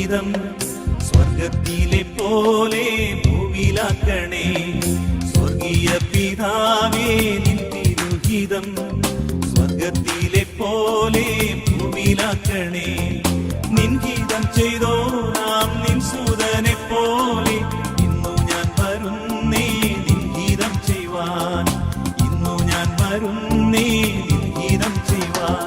തിരുഹിതം സ്വർഗത്തിലെ പോലെ ഭൂവിലാക്കണേ. സ്വർഗീയ പിതാവേ നിൻ തിരുഹിതം സ്വർഗത്തിലെ പോലെ ഭൂവിലാക്കണേ. നിൻ ഹിതം ചെയ്തോ നാം നിൻ സുതനെ പോലെ. ഇന്നു ഞാൻ വരുന്നേ നിൻ ഹിതം ചെയ്യുവാൻ. ഇന്നു ഞാൻ വരുന്നേ നിൻ ഹിതം ചെയ്യുവാൻ.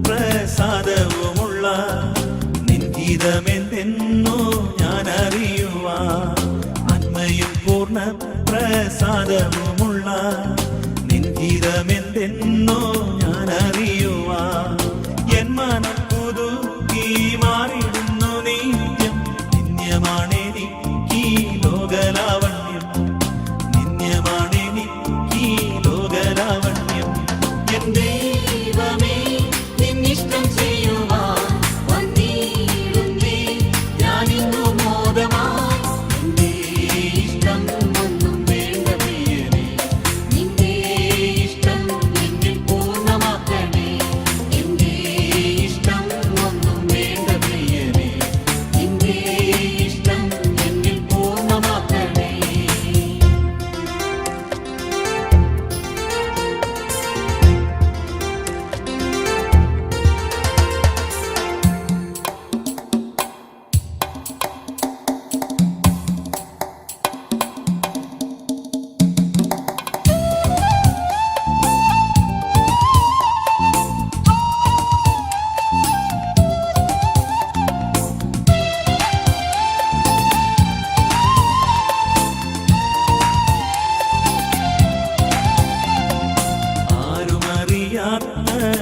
പ്രസാദവുമുള്ള നിൻ ഗീതമെന്തെന്നോ ഞാൻ അറിയുവാൻ. നന്മയും പൂർണ്ണ പ്രസാദവുമുള്ള നിൻ ഗീതമെന്തെന്നോ ഞാൻ അറിയുവാൻ. എൻ മനം പുതുക്കി മാറിടുന്നു നിത്യം. നിന്യമാണെനിക്ക് ലോകലാവണ്യം. നിന്യമാണെനിക്ക് ലോകലാവണ്യം. എന്റെ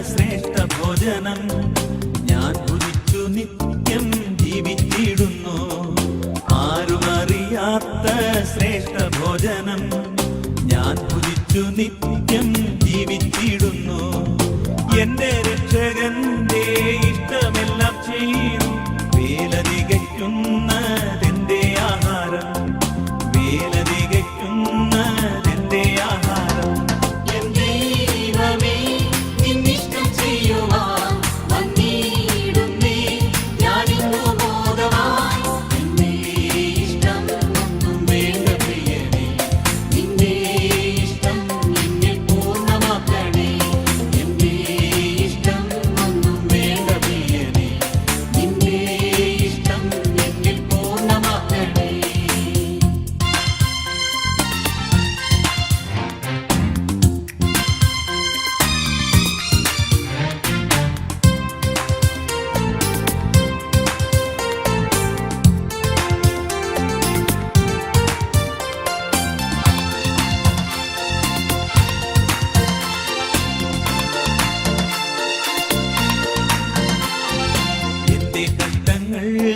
ശ്രേഷ്ഠ ഭോജനം ഞാൻ ഭുജിച്ചു നിത്യം ജീവിച്ചിടുന്നു. ആരുമറിയാത്ത ശ്രേഷ്ഠ ഭോജനം ഞാൻ ഭുജിച്ചു നിത്യം ജീവിച്ചിടുന്നു. എന്റെ രക്ഷകന്റെ ഇഷ്ടമെല്ലാം ചെയ്തു. വേല തികയ്ക്കുന്നതെന്റെ ആഹാരം. വേല തികയ്ക്കുന്നതെന്റെ ആഹാരം.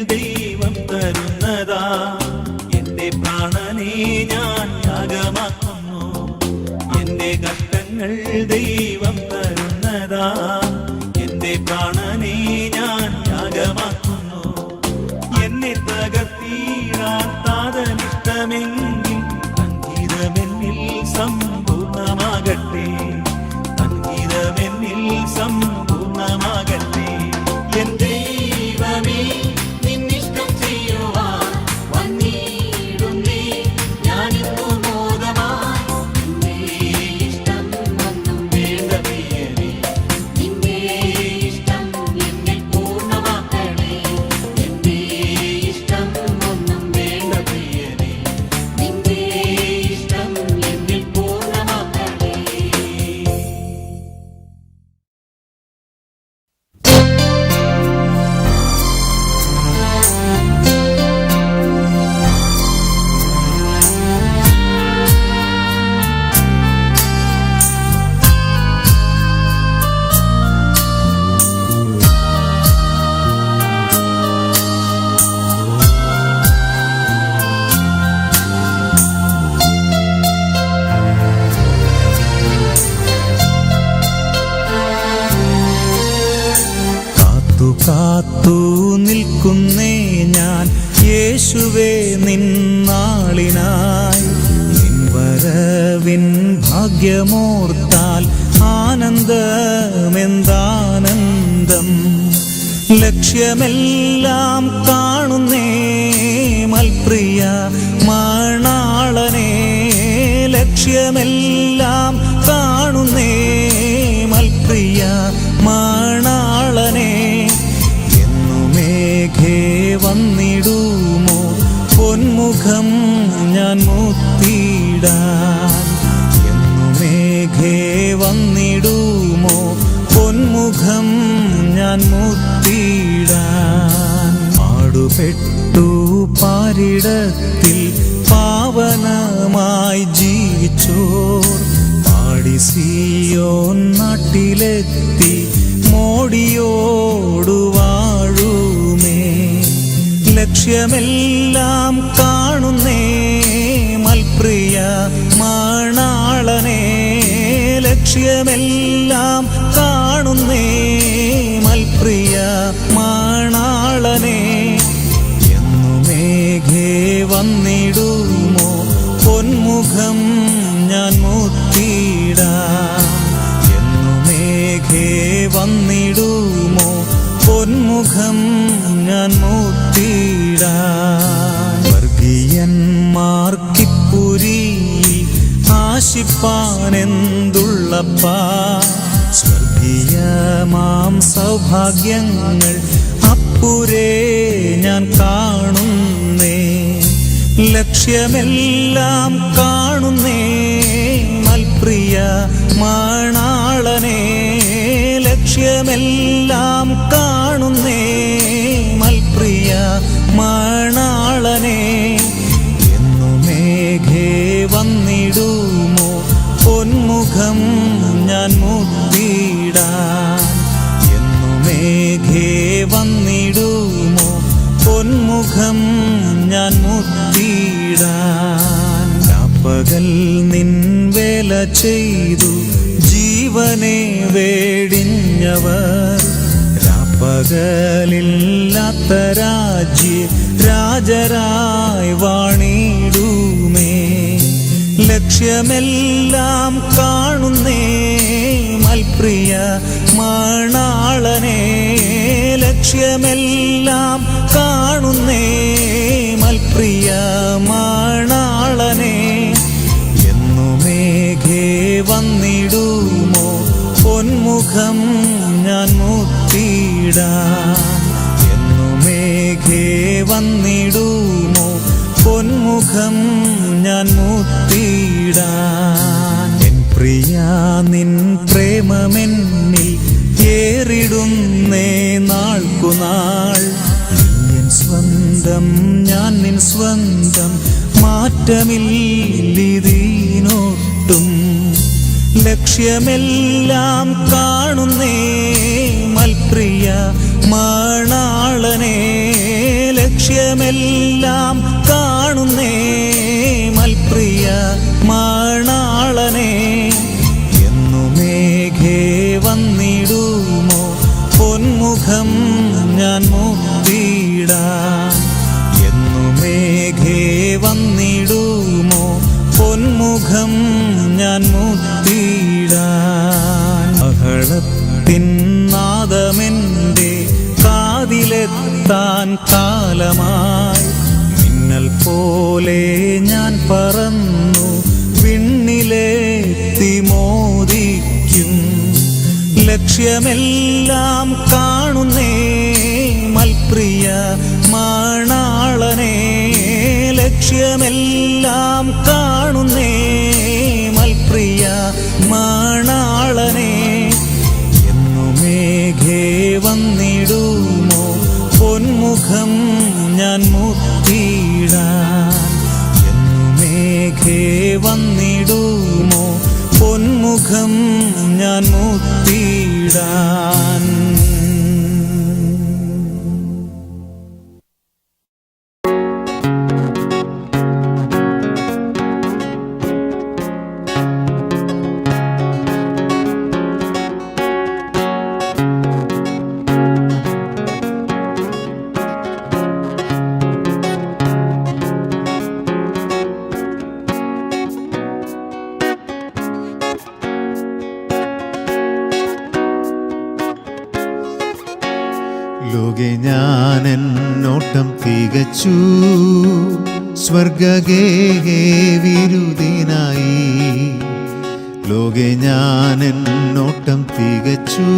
ദൈവം തരുന്നതാ. എന്റെ പ്രാണനെ ഞാൻ യാഗമാക്കുന്നു. എന്റെ കഷ്ടങ്ങൾ ദൈവം തരുന്നതാ. എന്റെ പ്രാണനെ ഞാൻ യാഗമാക്കുന്നു. എന്നെ തകർത്തിടാൻ താതനിഷ്ടമെങ്കിൽ സംഗീതമെന്നിൽ സമ്പൂർണമാകട്ടെ. സംഗീതമെന്നിൽ സമ്പൂർണമാകട്ടെ. എന്റെ കാത്തു നിൽക്കുന്നേ ഞാൻ യേശുവേ നിന്നാളിനായി. നിൻ വരവിൻ ഭാഗ്യമോർത്താൽ ആനന്ദമെന്താനന്ദം. ലക്ഷ്യമെല്ലാം കാണുന്നേ മൽപ്രിയ മണാളനെ. ലക്ഷ്യമെല്ലാം കാണുന്നേ മൽപ്രിയ മണാളനെ. എന്നുമേഘേ വന്നിടുമോ പൊന്മുഖം ഞാൻ മുത്തിടാൻ. എന്നുമേഘേ വന്നിടുമോ പൊന്മുഖം ഞാൻ മുത്തിടാൻ. പാടുപെട്ടു പാരിടത്തിൽ പാവനമായി ജീവിച്ചോർ പാടി സിയോൻ നാട്ടിലെത്തി മോടിയോടു വാഴുമേ. ലക്ഷ്യമെല്ലാം കാണുന്നേ മൽപ്രിയ മണാളനെ. ലക്ഷ്യമെല്ലാം കാണുന്നേ മൽപ്രിയ മണാളനെ. എന്നുമേഘേ വന്നിടുമോ പൊന്മുഖം ഞാൻ മുത്തിടാൻ. എന്നുമേഘേ വന്നിടുമോ പൊന്മുഖം ഞാൻ മുത്തിടാൻ. വർഗീയന്മാർക്കിപ്പുരിയിൽ ആശിപ്പാനെന്തുള്ളപ്പാ. സ്വർഗീയമാം സൗഭാഗ്യങ്ങൾ അപ്പുരേ ഞാൻ കാണുന്നേ. ലക്ഷ്യമെല്ലാം കാണുന്നേ മൽപ്രിയ മണാളനെ. ലക്ഷ്യമെല്ലാം കാണുന്നേ മൽപ്രിയ മണാളനെ. എന്നുമേഘേ വന്നിടുമോ പൊന്മുഖം ഞാൻ മുത്തിടാൻ. എന്നുമേഘേ വന്നിടുമോ പൊന്മുഖം ഞാൻ മുത്തിടാൻ. രാപ്പകൽ നിൻ വേല ചെയ്തു ജീവനെ വേടിഞ്ഞവർ. രാപ്പകലില്ലാത്ത രാജ്യ രാജരായി വാണിടുമേ. ലക്ഷ്യമെല്ലാം കാണുന്നേ മൽപ്രിയ മണാളനെ. ലക്ഷ്യമെല്ലാം കാണുന്നേ മൽപ്രിയ മണാളനെ. എന്നുമേഘേ വന്നിടുമോ പൊന്മുഖം ഞാൻ മുത്തിടാൻ. എന്നുമേഘേ വന്നിടുമോ പൊന്മുഖം ഞാൻ മുത്തിടാൻ. എൻ പ്രിയ നിൻ പ്രേമമെന്നിൽ ഏറിടുന്നേ നാൾക്കുനാൾ. നീ സ്വന്തം ഞാൻ നിൻ സ്വന്തം മാറ്റമില്ലിതീനൊട്ടും. ലക്ഷ്യമെല്ലാം കാണുന്നേ മൽപ്രിയ മണാളനെ. ലക്ഷ്യമെല്ലാം കാണുന്നേ മൽപ്രിയ മണാളനെ. എന്നുമേഘേ വന്നിടുമോ പൊന്മുഖം ഞാൻ മുത്തിടാൻ. എന്നുമേഘേ വന്നിടുമോ പൊന്മുഖം ഞാൻ മുത്തിടാൻ. ബഹളത്തിൻ നാദമെൻ്റെ കാതിലെത്താൻ കാലമായി. മിന്നൽ പോലെ ഞാൻ പറന്നു വിണ്ണിലെത്തി മോദിക്കും. ലക്ഷ്യമെല്ലാം കാണുന്നേ മൽപ്രിയ മണാളനെ. ലക്ഷ്യമെല്ലാം കാണുന്നേ മൽപ്രിയ മണാളനെ. എന്നുമേഘേ വന്നിടുമോ പൊന്മുഖം ഞാൻ മുത്തിടാൻ. എന്നുമേഘേ വന്നിടുമോ പൊന്മുഖം ഞാൻ മുത്തിടാൻ. ലോകെ ഞാൻ എന്നോട്ടം തികച്ചു, സ്വർഗഗേഹേ വിരുദിനായി. ലോകെ ഞാൻ എന്നോട്ടം തികച്ചു,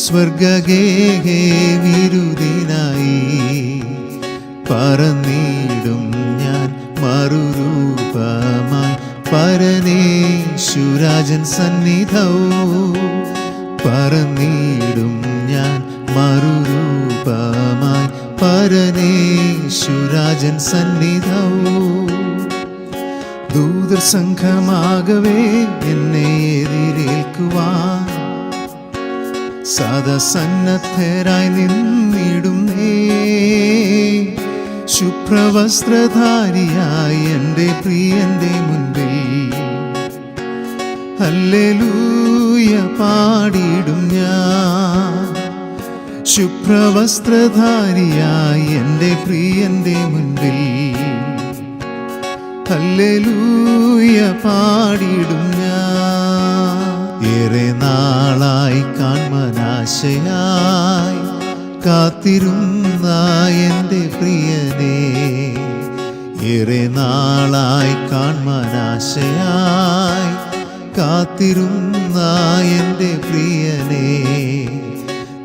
സ്വർഗഗേഹേ വിരുദിനായി. പറന്നിടും ഞാൻ മറുരൂപമായി പരനേശുരാജൻ സന്നിധൗ. പറന്നിടും ഞാൻ മറുരൂപമായി പരനേശുരാജൻ സന്നിധൗ. ദൂതർ സംഘമാകവേ എന്നെ എതിരേൽക്കുവാൻ സദസന്നദ്ധരായി നിന്നിടുന്നേ. ശുഭ്രവസ്ത്രധാരിയായി എൻ്റെ പ്രിയന്റെ മുൻപിൽ ഹല്ലേലൂയ പാടിയിടും ഞാൻ. ശുഭ്രവസ്ത്രധാരിയായി എൻ്റെ പ്രിയന്റെ മുൻപിൽ ഹല്ലേലൂയ പാടിയിടും ഞാൻ. ഏറെ നാളായി കാൺമനാശയായി കാത്തിരുന്ന എൻ്റെ പ്രിയനെ, ഏറെ നാളായി കാൺമനാശയായി കാത്തിരുന്ന എൻ്റെ പ്രിയനെ,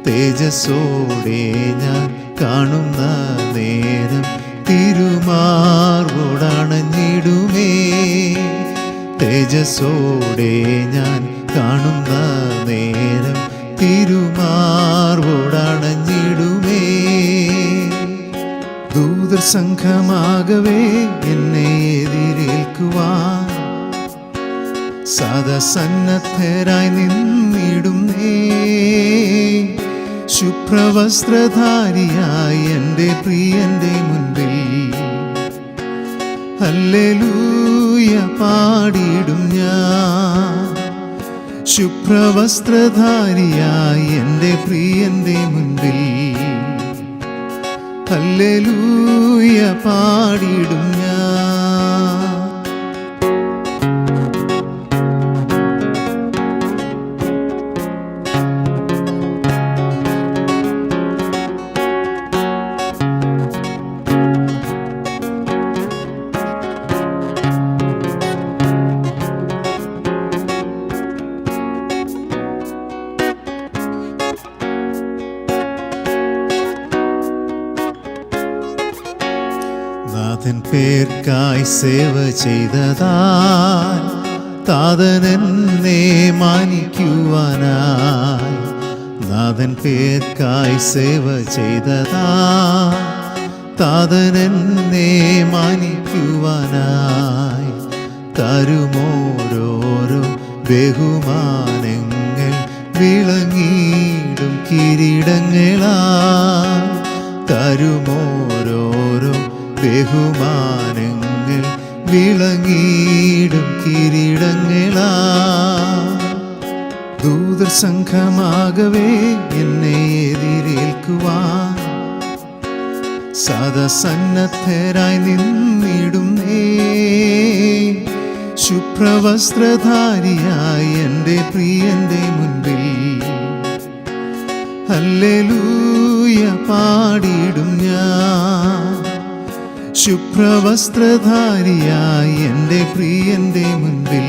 തേജസ്സോടെ ഞാൻ കാണുന്ന നേരം തിരുമാർവോടണഞ്ഞിടുമേ. തേജസ്സോടെ ഞാൻ കാണുന്ന നേരം തിരുമാർവോടണഞ്ഞിടുമേ. ദൂതർ സംഘമാകവേ എന്നെ എതിരേൽക്കുവാൻ സദസന്നദ്ധരായി നിന്നിടുന്നേ. ശുഭ്രവസ്ത്രധാരിയായി എൻ്റെ പ്രിയന്റെ മുൻപിൽ ഹല്ലേലൂയ പാടിയിടും ഞാൻ. ശുഭ്രവസ്ത്രധാരിയായി എൻ്റെ പ്രിയന്റെ മുൻപിൽ ഹല്ലേലൂയ പാടിയിടും ഞാൻ. നാഥൻ പേർക്കായി സേവ ചെയ്തതാൽ താതനെന്നെ മാനിക്കുവാനായി. നാഥൻ പേർക്കായി സേവ ചെയ്തതാൽ താതനെന്നെ മാനിക്കുവാനായി. തരുമോരോരോ ബഹുമാനങ്ങൾ വിളങ്ങിയിടും കിരീടങ്ങളാൽ. തരുമോരോരോ ബഹുമാനങ്ങൾ വിളങ്ങിയിടും കിരീടങ്ങളാ. ദൂതർ സംഘമാകവേ എന്നെ എതിരേൽക്കുവാൻ സദസന്നദ്ധരായി നിന്നിടുന്നേ. ശുഭ്രവസ്ത്രധാരിയായി എൻ്റെ പ്രിയന്റെ മുൻപിൽ ഹല്ലേലൂയ പാടിയിടും ഞാൻ. ശുഭ്രവസ്ത്രധാരിയായി എൻ്റെ പ്രിയന്റെ മുൻപിൽ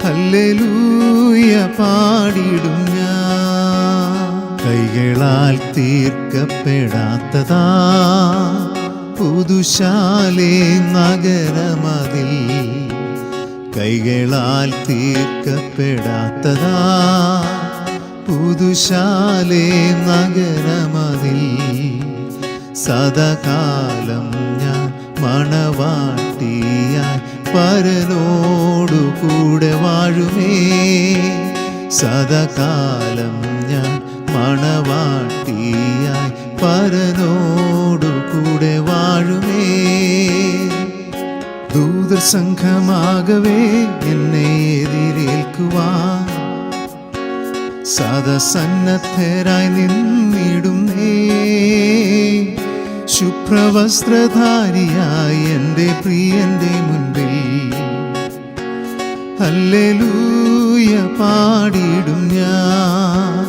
ഹല്ലേലൂയ പാടിയിടും ഞാൻ. കൈകളാൽ തീർക്കപ്പെടാത്തതാ പുതുശാലേ നഗരമതിൽ. കൈകളാൽ തീർക്കപ്പെടാത്തതാ പുതുശാലേ നഗരമതിൽ. സദാകാലം ഞാൻ മണവാട്ടിയായി പരനോടു കൂടെ വാഴുമേ. സദാകാലം ഞാൻ മണവാട്ടിയായി പരനോടു കൂടെ വാഴുമേ. ദൂതർ സംഘമാകവേ എന്നെ എതിരേൽക്കുവാൻ സദസന്നദ്ധരായി നിന്നിടുന്നേ. ശുഭ്രവസ്ത്രധാരിയായി എൻ്റെ പ്രിയന്റെ മുൻപിൽ ഹല്ലേലൂയ പാടിയിടും ഞാൻ.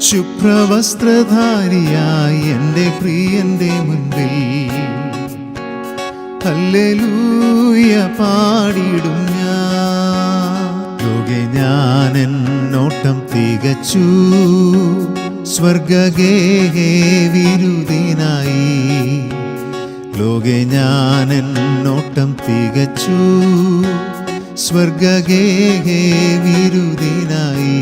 ശുഭ്രവസ്ത്രധാരിയായി എൻ്റെ പ്രിയന്റെ മുൻപിൽ ഹല്ലേലൂയ പാടിടും ഞാൻ. ലോകെ ഞാൻ എന്നോട്ടം തികച്ചു, സ്വർഗഗേഹേ വിരുദിനായി. ലോകെ ഞാൻ എന്നോട്ടം തികച്ചു, സ്വർഗഗേഹേ വിരുദിനായി.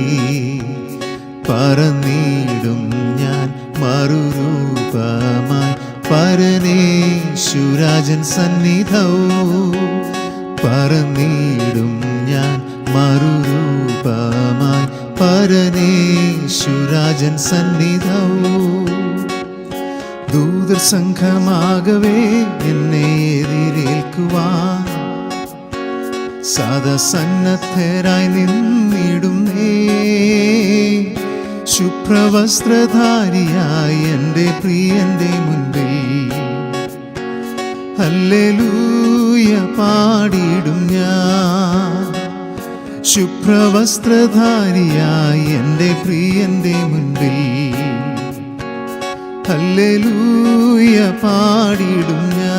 പറന്നിടും ഞാൻ മറുരൂപമായി പരനേശുരാജൻ സന്നിധൗ. പറന്നിടും ഞാൻ മറുരൂപമായി പരനേശുരാജൻ സന്നിധൗ. ദൂതർ സംഘമാകവേ എന്നെ എതിരേൽക്കുവാൻ സദസന്നദ്ധരായി നിന്നിടുന്നേ. ശുഭ്രവസ്ത്രധാരിയായി എൻ്റെ പ്രിയന്റെ മുൻപിൽ ഹല്ലേലൂയ പാടിടും ഞാൻ. ശുഭ്രവസ്ത്രധാരിയായി എൻ്റെ പ്രിയന്റെ മുൻപിൽ ഹല്ലേലൂയ പാടിടും ഞാൻ.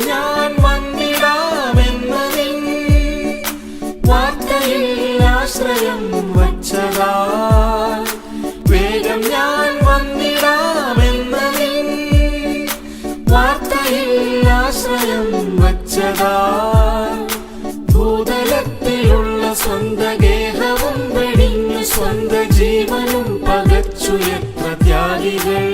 ഞാൻ വന്നിടാമെന്നതിൻ വാർത്തയിൽ ആശ്രയം വച്ചതാ. വേഗം ഞാൻ വന്നിടാമെന്നതിൻ വാർത്തയിൽ ആശ്രയം വച്ചതാ. ഭൂതലത്തിലുള്ള സ്വന്ത ഗേഹവും വെടിഞ്ഞു സ്വന്ത ജീവനും പകച്ചു എത്ര ത്യാഗികൾ.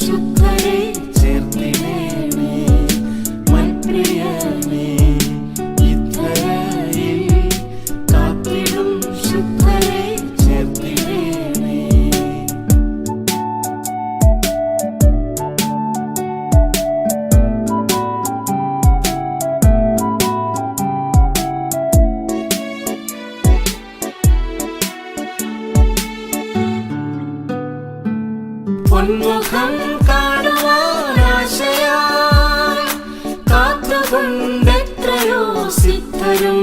ശുദ്ധരെ ചേർത്തിടേണേ മൽപ്രിയനേ. ഇത്തരയിൽ കാത്തിടും ശുദ്ധരെ ചേർത്തിടേണേ. പൊന്മുഖം കാണുവാനാശയായി കാത്തുകൊണ്ടെത്രയോ സിദ്ധരും.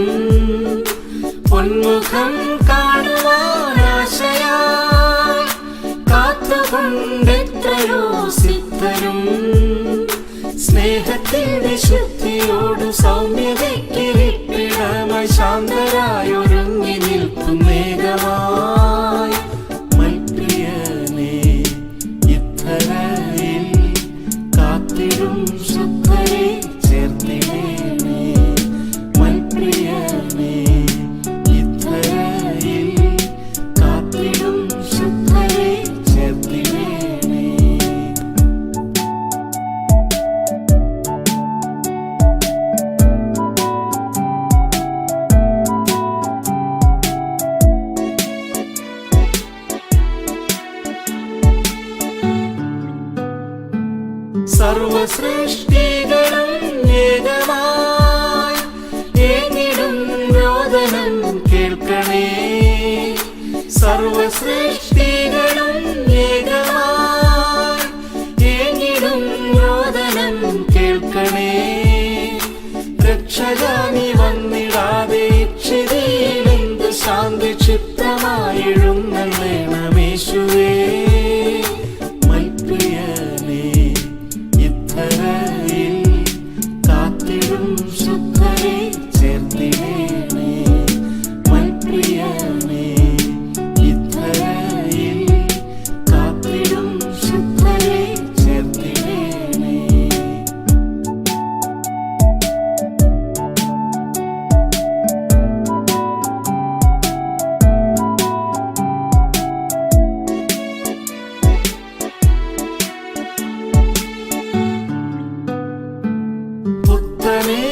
പൊന്മുഖം കാണുവാനാശയായി കാത്തുകൊണ്ടെത്രയോ സിദ്ധരും. സ്നേഹത്തിന്റെ ശുദ്ധിയോട് സൗമ്യതയ്ക്കിരിപ്പിടമായി ശാന്തരായൊരുങ്ങി നിൽക്കും മേഘമായി. കാത്തിടും ശുദ്ധരെ ചേർത്തിടേണേ മൽപ്രിയനേ. ഇത്തര സൃഷ്ടികളും ഏകമായി ഏങ്ങിടും രോദനം കേൾക്കണേ. രക്ഷക നീ വന്നിടാതെ ഇക്ഷിതിയിലെന്ത് ശാന്തി ക്ഷിപ്തമായി എഴുന്നള്ളേണമേശുവേ. മൽപ്രിയനേ ഇത്തരയിൽ കാത്തിടും ശുദ്ധരെ ചേർത്തിടേണേ. മൽപ്രിയനേ ഇത്തരയിൽ കാത്തിടും ശുദ്ധരെ ചേർത്തിടേണേ.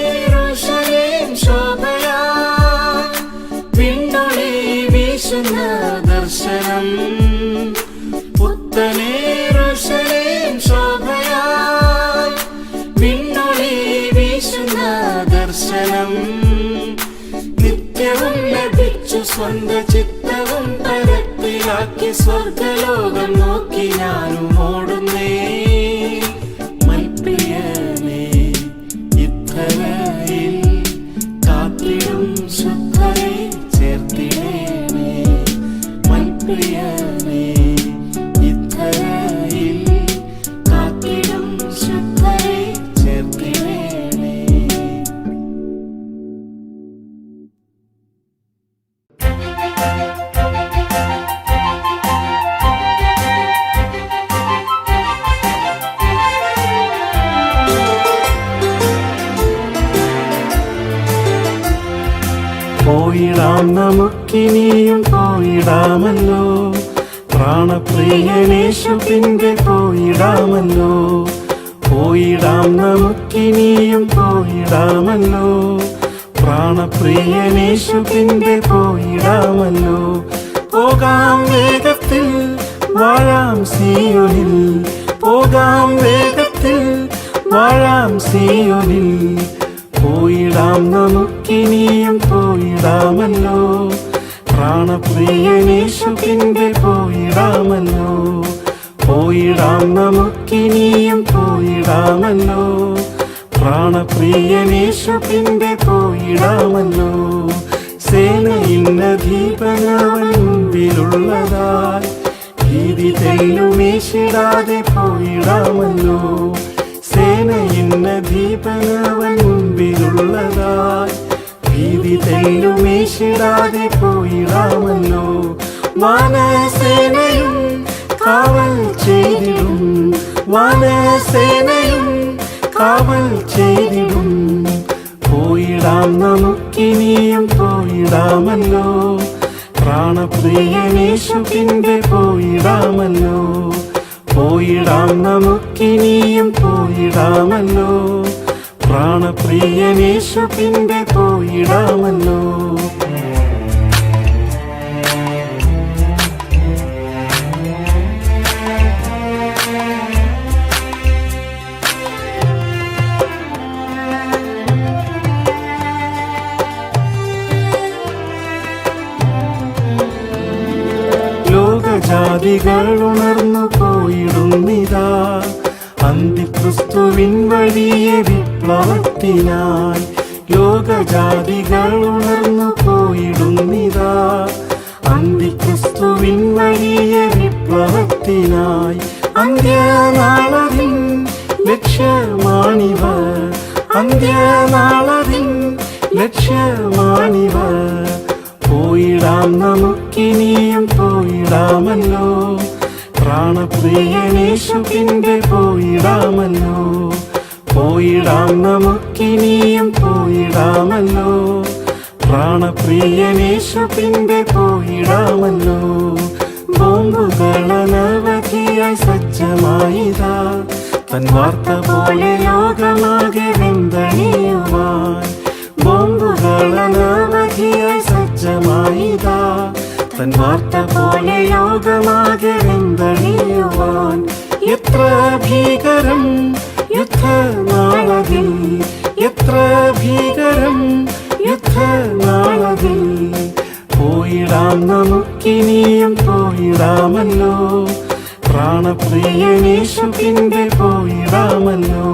പുത്തനേറുശലേം ശോഭയാൽ വിണ്ണൊളി വീശുന്ന ദർശനം. പുത്തനേറുശലേം ശോഭയാൽ വിണ്ണൊളി വീശുന്ന ദർശനം. നിത്യവും ലഭിച്ചു സ്വന്ത ചിത്തവും പരത്തിലാക്കി സ്വർഗലോകം നോക്കി ഞാനും ഓടുന്നേ. മൽപ്രിയനേ ഇത്തരയിൽ കാത്തിടും ശുദ്ധരെ ചേർത്തിടേണേ. മൽപ്രിയനേ ഇത്തരയിൽ കാത്തിടും ശുദ്ധരെ ചേർത്തിടേണേ. പോയിടാം നമുക്കിനിയും പോയിടാമല്ലോ, പ്രാണപ്രിയനേശു പിൻപെ പോയിടാമല്ലോ. പോയിടാം നമുക്കിനിയും പോയിടാമല്ലോ, പ്രാണപ്രിയനേശു പിൻപെ പോയിടാമല്ലോ. പോകാം വേഗത്തിൽ വാഴാം സീയോനിൽ, പോകാം വേഗത്തിൽ വാഴാം സീയോനിൽ. പോയിടാം നമുക്കിനിയും പോയിടാമല്ലോ, പ്രാണപ്രിയനേശു പിൻപെ പോയിടാമല്ലോ. പോയിടാം നമുക്കിനിയും പോയിടാമല്ലോ, പ്രാണപ്രിയനേശു പിൻപെ പോയിടാമല്ലോ. സേനയിന്നധീപനവൻ മുൻപിലുള്ളതാൽ ഭീതി തെല്ലുമേശിടാതെ പോയിടാമല്ലോ. സേനയിന്നധീപനവൻ മുൻപിലുള്ളതാൽ ഭീതി തെല്ലുമേശിടാതെ പോയിടാമല്ലോ. വാനസേനയും കാവൽ ചെയ്തിടും, വാനസേനയും കാവൽ ചെയ്തിടും. പോയിടാം നമുക്കിനിയും പോയിടാമല്ലോ, പ്രാണപ്രിയനേശു പിൻപെ പോയിടാമല്ലോ. പോയിടാം നമുക്കിനിയും പോയിടാമല്ലോ, പ്രാണപ്രിയനേശു പിൻപെ പോയിടാമല്ലോ. ലോകജാതികൾ ഉണർന്നു പോയിടുന്നിതാ, അന്തിക്രിസ്തുവിൻ വഴിയെ വിപ്ലവത്തിനായി. ലോകജാതികൾ ഉണർന്നു പോയിടുന്നിതാ, അന്തിക്രിസ്തുവിൻ വഴിയെ വിപ്ലവത്തിനായി. അന്ത്യനാളതിൻ ലക്ഷ്യമാണിവർ, അന്ത്യനാളതിൻ ലക്ഷ്യമാണിവർ. പോയിടാം നമുക്കിനിയും പോയിടാമല്ലോ, പ്രാണപ്രിയനേശു പിൻപെ പോയിടാമല്ലോ. പോയിടാം നമുക്കിനിയും പോയിടാമല്ലോ, പ്രാണപ്രിയനേശു പിൻപെ പോയിടാമല്ലോ. ബോംബുകളനവധിയായി സജ്ജമായിതാ, തൻ വാർത്ത പോലെ ലോകമാകെ വെന്തണിയുവാൻ. ബോംബുകളനവധിയായി സജ്ജമായിതാ, തൻ വാർത്ത പോലെ ലോകമാകെ വെന്തണിയുവാൻ. എത്ര ഭീകരം യുദ്ധനാളതിൽ, എത്ര ഭീകരം യുദ്ധനാളതിൽ. പോയിടാം നമുക്കിനിയും പോയിടാമല്ലോ, പ്രാണപ്രിയനേശു പിൻപെ പോയിടാമല്ലോ.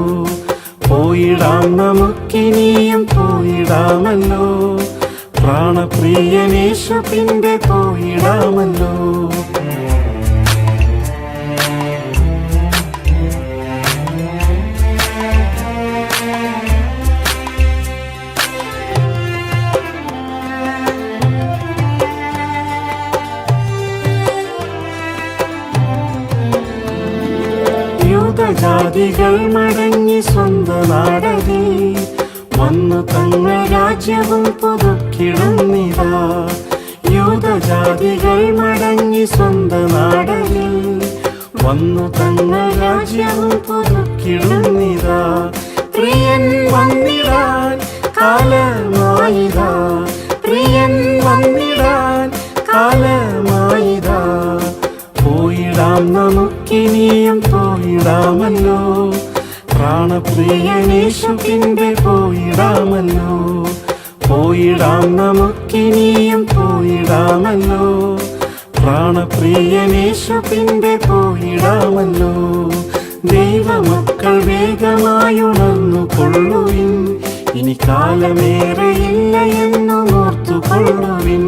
പോയിടാം നമുക്കിനിയും പോയിടാമല്ലോ, പ്രാണപ്രിയനേശു പിൻപെ പോയിടാമല്ലോ. യൂദജാതികൾ മടങ്ങി സ്വന്ത നാടതിൽ വന്നു തങ്ങൾ രാജ്യവും പുതുക്കിടുന്നിതാ. യൂദജാതികൾ മടങ്ങി സ്വന്ത നാടതിൽ വന്നു തങ്ങൾ രാജ്യവും പുതുക്കിടുന്നിതാ. പ്രിയൻ വന്നിടാൻ കാലമായിതാ, പ്രിയൻ വന്നിടാൻ കാലമായിതാ. പോയിടാം നമുക്കിനിയും പോയിടാമല്ലോ, പ്രാണപ്രിയനേശു പിൻപെ പോയിടാമല്ലോ. പോയിടാം നമുക്കിനിയും പോയിടാമല്ലോ, പ്രാണപ്രിയനേശു പിൻപെ പോയിടാമല്ലോ. ദൈവമക്കൾ വേഗമായുണർന്നു കൊള്ളുവിൻ, ഇനി കാലമേറെയില്ല എന്നു ഓർത്തു കൊള്ളുവിൻ.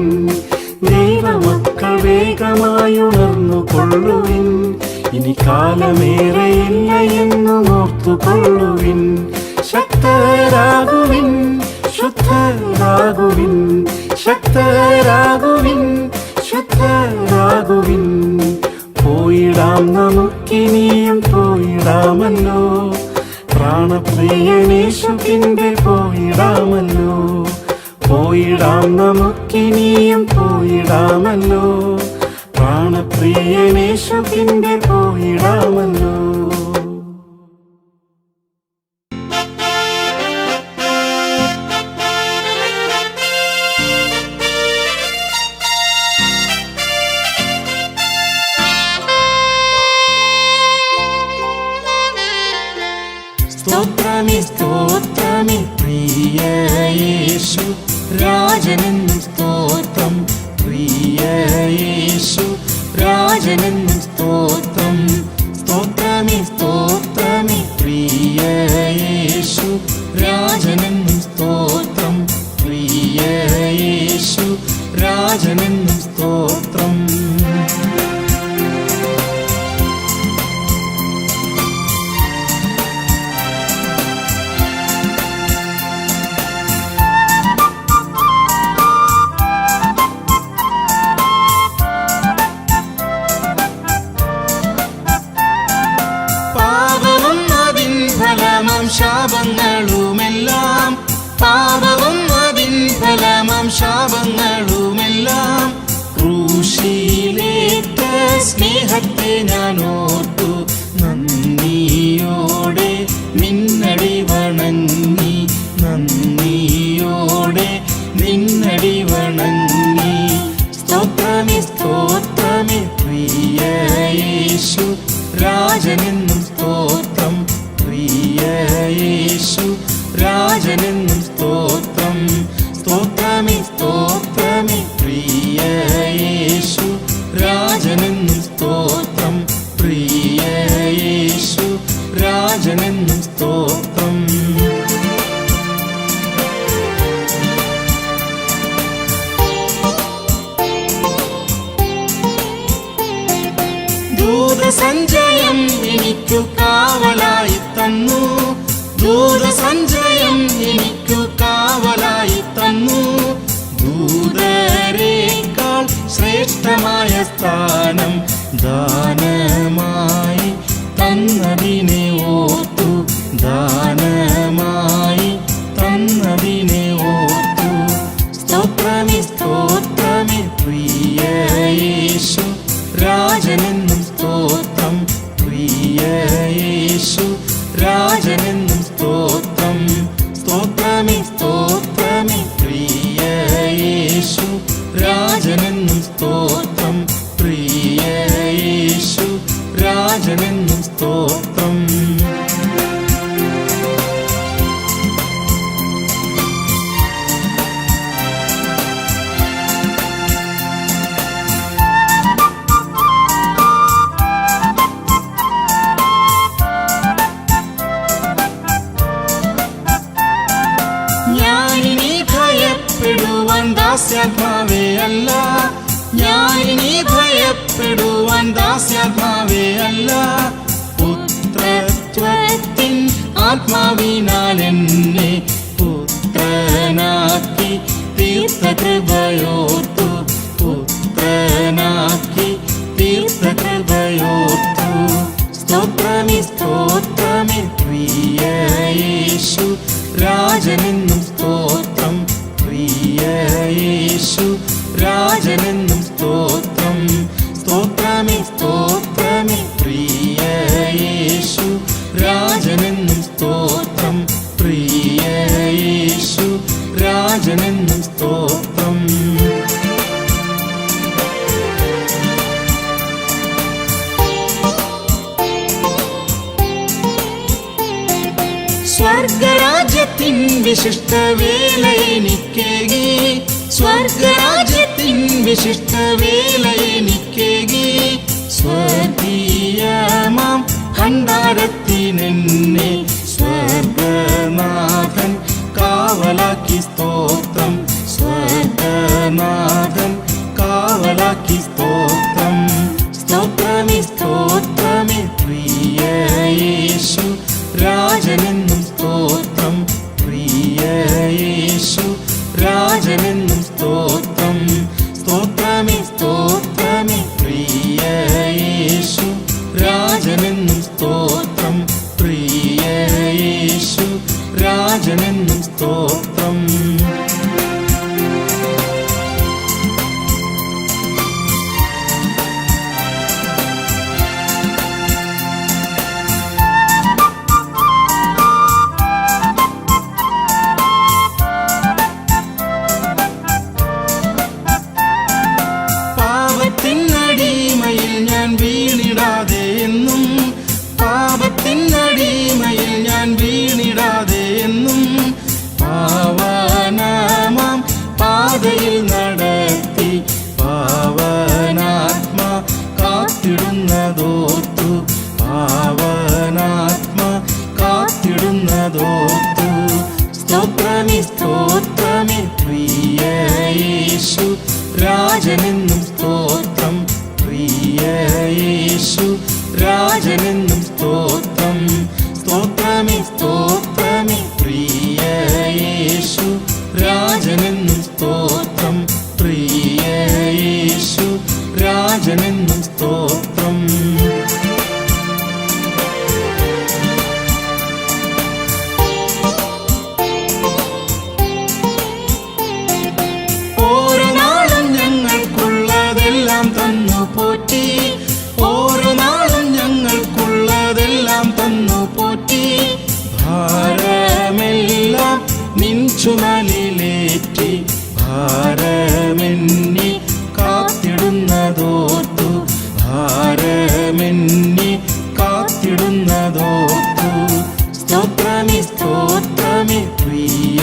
ദൈവമക്കൾ വേഗമായുണർന്നു കൊള്ളുവിൻ, ഇനി കാലമേറെയില്ല എന്നു ഓർത്തു കൊള്ളുവിൻ. ശക്തരാകുവിൻ, ശുദ്ധരാകുവിൻ, ശക്തരാകുവിൻ, ശുദ്ധരാകുവിൻ. പോയിടാം നമുക്കിനിയും പോയിടാമല്ലോ, പ്രാണപ്രിയനേശു പിൻപെ പോയിടാമല്ലോ. പോയിടാം നമുക്കിനിയും പോയിടാമല്ലോ, പ്രാണപ്രിയനേശു പിൻപെ പോയിടാമല്ലോ. സ്തോത്രമേ സ്തോത്രമേ പ്രിയ യേശു രാജനെന്നും സ്തോത്രം, പ്രിയ യേശു രാജനെന്നും സ്തോത്രം. സ്തോത്രമേ സ്തോത്രമേ പ്രിയ യേശു രാജനെന്നും സ്തോത്രം, പ്രിയ യേശു രാജനെന്നും സ്തോത്രം. ശാപങ്ങളുമെല്ലാം പാപവും അതിൻ ഫലമാം ശാപങ്ങളുമെല്ലാം ക്രൂശിലേറ്റ സ്നേഹത്തെ ഞാൻ ഓർത്തു നന്ദിയോടെ നിന്നടി വണങ്ങി, നന്ദിയോടെ നിന്നടി വണങ്ങി. സ്തോത്രമേ സ്തോത്രമേ പ്രിയ യേശു രാജനെന്നും സ്തോത്രം, പ്രിയ യേശു രാജനെന്നും സ്തോത്രം. സ്തോത്രമേ സ്തോത്രമേ പ്രിയ യേശു രാജനെന്നും സ്തോത്രം, പ്രിയ യേശു രാജനെന്നും സ്തോത്രം. ദൂതസഞ്ചയം എനിക്കു കാവലായി തന്നു, ദൂതസഞ്ചയം എനിക്കു കാവലായി തന്നു. ദൂതരേക്കാൾ ശ്രേഷ്ഠമായ സ്ഥാനം ദാനമായി തന്നതിനെ ഓർത്തു, ദാനമായി തന്നതിനെ ഓർത്തു. സ്തോത്രമേ സ്തോത്രമേ പ്രിയ യേശു രാജനെന്നും സ്തോത്രം, പ്രിയ യേശു രാജനെന്നും സ്തോത്രം. ദാസ്യാത്മാവേ അല്ല, ഞാനിനി ഭയപ്പെടുവാൻ ദാസ്യാത്മാവേ അല്ല. പുത്രത്വത്തിൻ ആത്മാവിനാൽ എന്നെ പുത്രനാക്കി തീർത്ത കൃപയോർത്തു, പുത്രനാക്കി തീർത്ത കൃപയോർത്തു. സ്തോത്രമേ സ്തോത്രമേ പ്രിയ യേശു രാജനെന്നും സ്തോത്രം, പ്രിയ യേശു രാജനെന്നും സ്തോത്രം. സ്തോത്രമേ സ്തോത്രമേ പ്രിയ യേശു രാജനെന്നും സ്തോത്രം, പ്രിയ യേശു രാജനെന്നും സ്തോത്രം. സ്വർഗരാജ്യത്തിൻ വിശിഷ്ട വേല എനിക്കേകി, സ്വർഗരാജ്യത്തിൻ വിശിഷ്ട വേല എനിക്കേകി. സ്വർഗീയമാം ഭണ്ഡാരത്തിനെന്നെ സ്വർഗനാഥൻ കാവലാക്കി സ്തോത്രം, സ്വർഗനാഥൻ കാവലാക്കി സ്തോത്രം. സ്തോത്രമേ സ്തോത്രമേ പ്രിയ യേശു രാജനെന്നും സ്തോത്രം, പ്രിയ യേശു രാജനെന്നും സ്തോത്രം. സ്തോത്രമേ സ്തോത്രമേ പ്രിയ യേശു രാജനെന്നും സ്തോത്രം, പ്രിയ യേശു രാജനെന്നും സ്തോത്രം. പാപത്തിനടിമയിൽ ഞാൻ വീണിടാതെ എന്നും, പാപത്തിനടിമയിൽ ഞാൻ വീണിടാതെ എന്നും. പാവനമാം പാതയിൽ നടത്തി പാവനാത്മാ കാത്തിടുന്നതോർത്തു, പാവനാത്മാ കാത്തിടുന്നതോർത്തു. സ്തോത്രമേ സ്തോത്രമേ പ്രിയ യേശു രാജനെന്നും സ്തോത്രം, പ്രിയ യേശു രാജനെന്നും സ്തോത്രം. സ്തോത്രമേ സ്തോത്രമേ പ്രിയ യേശു രാജനെന്നും സ്തോത്രം, പ്രിയ യേശു രാജനെന്നും സ്തോത്രം. ഓരോ നാളും ഞങ്ങൾക്കുള്ളതെല്ലാം തന്നു പോറ്റി, ഓരോ നാളും ഞങ്ങൾക്കുള്ളതെല്ലാം തന്നു പോറ്റി. ഭാരമെല്ലാം നിൻ ചുമലിലേറ്റി, ഭാരമെന്നി കാത്തിടുന്നതോർത്തു, ഭാരമെന്നി കാത്തിടുന്നതോർത്തു. സ്തോത്രമേ സ്തോത്രമേ പ്രിയ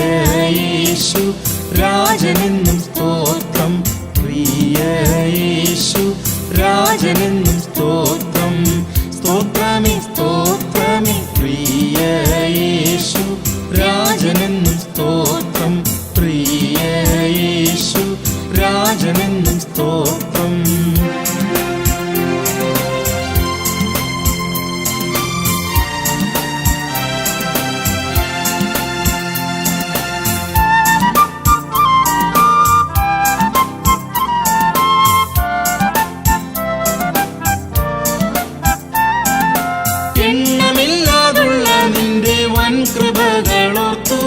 യേശു രാജനെന്നും സ്തോത്രം, പ്രിയ യേശു രാജനെന്നും സ്തോത്രം. സ്തോത്രമേ സ്തോത്രമേ പ്രിയ യേശു രാജനെന്നും സ്തോത്രം, പ്രിയ യേശു രാജനെന്നും സ്തോത്രം. എണ്ണമില്ലാതുള്ള നിന്റെ വൻ കൃപകളോർത്തു,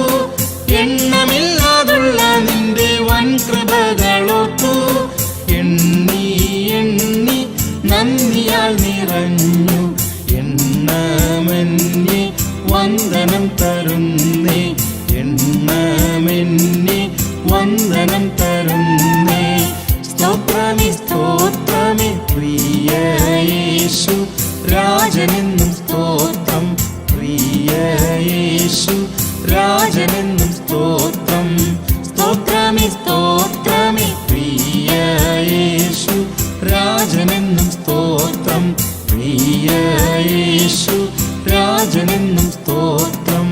എണ്ണമില്ലാതുള്ള നിന്റെ വൻ കൃപകളോർത്തു. എണ്ണി എണ്ണി നന്ദിയാൽ നിറഞ്ഞു എണ്ണമെന്നെ വന്ദനം തരുന്നേ, എണ്ണമെന്നെ വന്ദനം തരുന്നേ. സ്തോത്രമേ സ്തോത്രമേ പ്രിയ യേശു രാജനെന്നും സ്തോത്രം, പ്രിയ യേശു രാജനെന്നും സ്തോത്രം. സ്തോത്രമേ സ്തോത്രമേ പ്രിയ യേശു രാജനെന്നും സ്തോത്രം, പ്രിയ യേശു രാജനെന്നും സ്തോത്രം.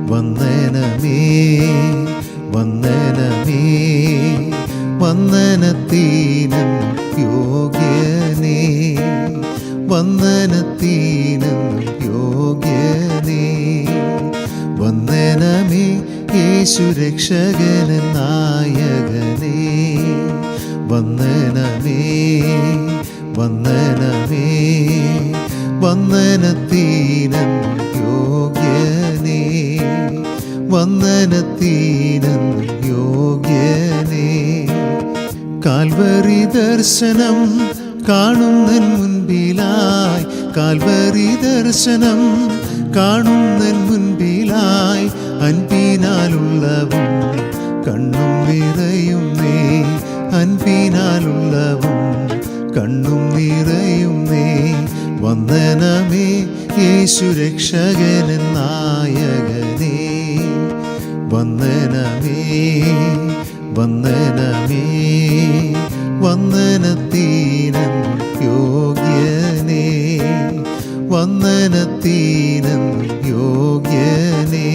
വന്ദനമേ വന്ദനമേ വന്ദനത്തിനും യോഗ്യനേ വന്ദനത്തിനും യോഗ്യനേ വന്ദനമേ യേശു രക്ഷകൻ നായകനേ വന്ദനമേ വന്ദനമേ വന്ദനത്തിനും യോഗ്യനേ വന്ദനത്തിനും യോഗ്യനേ കാൽവരി ദർശനം കാണുന്നൻ മുൻപിലായി കാൽവരി ദർശനം കാണുന്നൻ മുൻപിലായി അൻപിനാലുള്ളവും കണ്ണും നിറയുന്നേ അൻപിനാലുള്ളവും കണ്ണും നിറയുന്നേ വന്ദനമേ യേശു രക്ഷകൻ നായകനേ വന്ദനമേ വന്ദനമേ വന്ദനത്തിനും യോഗ്യനേ വന്ദനത്തിനും യോഗ്യനേ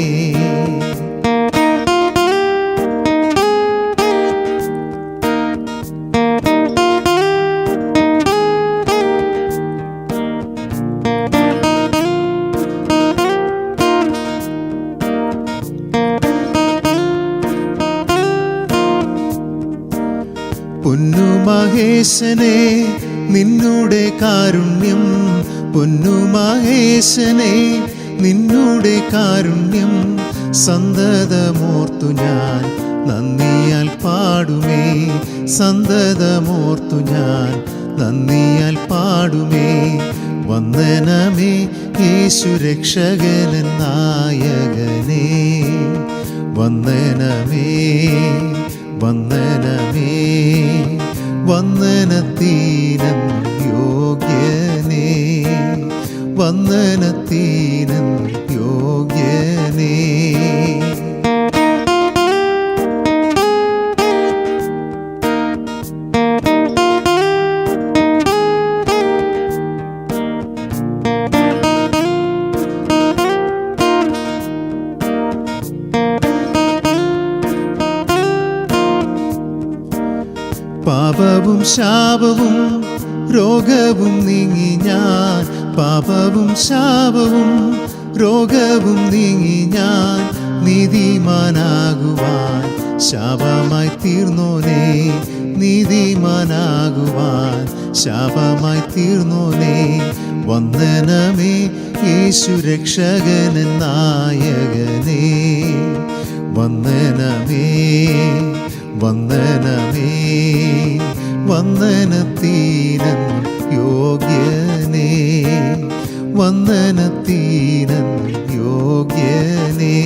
പൊന്നു മഹേശനെ നിന്നുടെ കാരുണ്യം പൊന്നു മഹേശനെ നിന്നുടെ കാരുണ്യം സന്തതമോർത്തു ഞാൻ നന്ദിയാൽ പാടുമേ സന്തതമോർത്തു ഞാൻ നന്ദിയാൽ പാടുമേ വന്ദനമേ യേശു രക്ഷകൻ നായകനേ വന്ദനമേ വന്ദനമേ വന്ദനത്തിനും യോഗ്യനേ വന്ദനത്തിനും യോഗ്യനേ പാപവും ശാപവും രോഗവും നീങ്ങി ഞാൻ പാപവും ശാപവും രോഗവും നീങ്ങി ഞാൻ നീതിമാനാകുവാൻ ശാപമായി തീർന്നോനേ നീതിമാനാകുവാൻ ശാപമായി തീർന്നോനേ വന്ദനമേ യേശു രക്ഷകൻ നായകനേ വന്ദനമേ വന്ദനമേ വന്ദനത്തിനും യോഗ്യനേ വന്ദനത്തിനും യോഗ്യനേ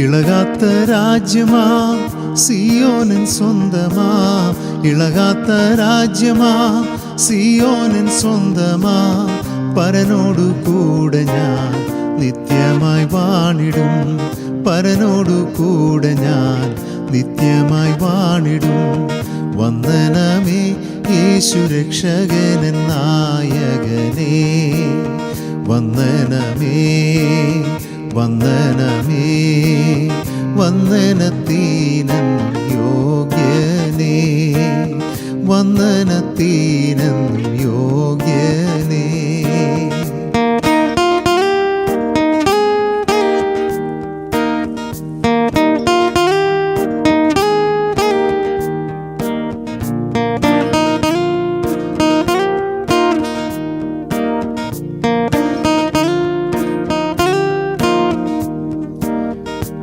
ഇളകാത്ത രാജ്യമാ സിയോനിൻ സ്വന്തമാ ഇളകാത്ത രാജ്യമാ സിയോനിൻ സ്വന്തമാ പരനോടു കൂടെ ഞാൻ നിത്യമായി വാണിടും പരനോടു കൂടെ ഞാൻ നിത്യമായി വാണിടും വന്ദനമേ യേശു രക്ഷകൻ നായകനേ വന്ദനമേ വന്ദനമേ വന്ദനത്തിനും യോഗ്യനേ വന്ദനത്തിനും യോഗ്യനേ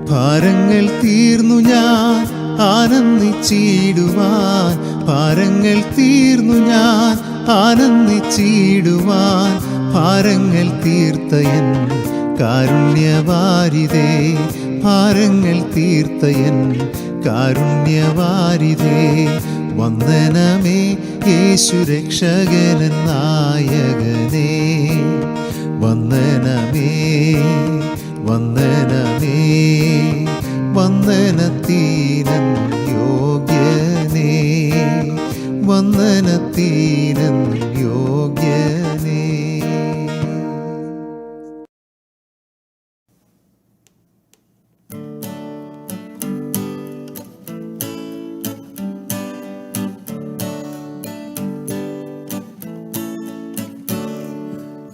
ഭാരങ്ങൾ തീർന്നു ഞാൻ ആനന്ദിച്ചിടുവാൻ ഭാരങ്ങൾ തീർന്നു ഞാൻ ആനന്ദിച്ചിടുവാൻ ഭാരങ്ങൾ തീർത്തയൻ കാരുണ്യവാരിതേ ഭാരങ്ങൾ തീർത്തയൻ കാരുണ്യവാരിതേ വന്ദനമേ യേശു രക്ഷകനൻ നായകനേ. വന്ദനമേ വന്ദനമേ വന്ദനത്തിനും യോഗ്യനേ. വന്ദനത്തിനും യോഗ്യനേ.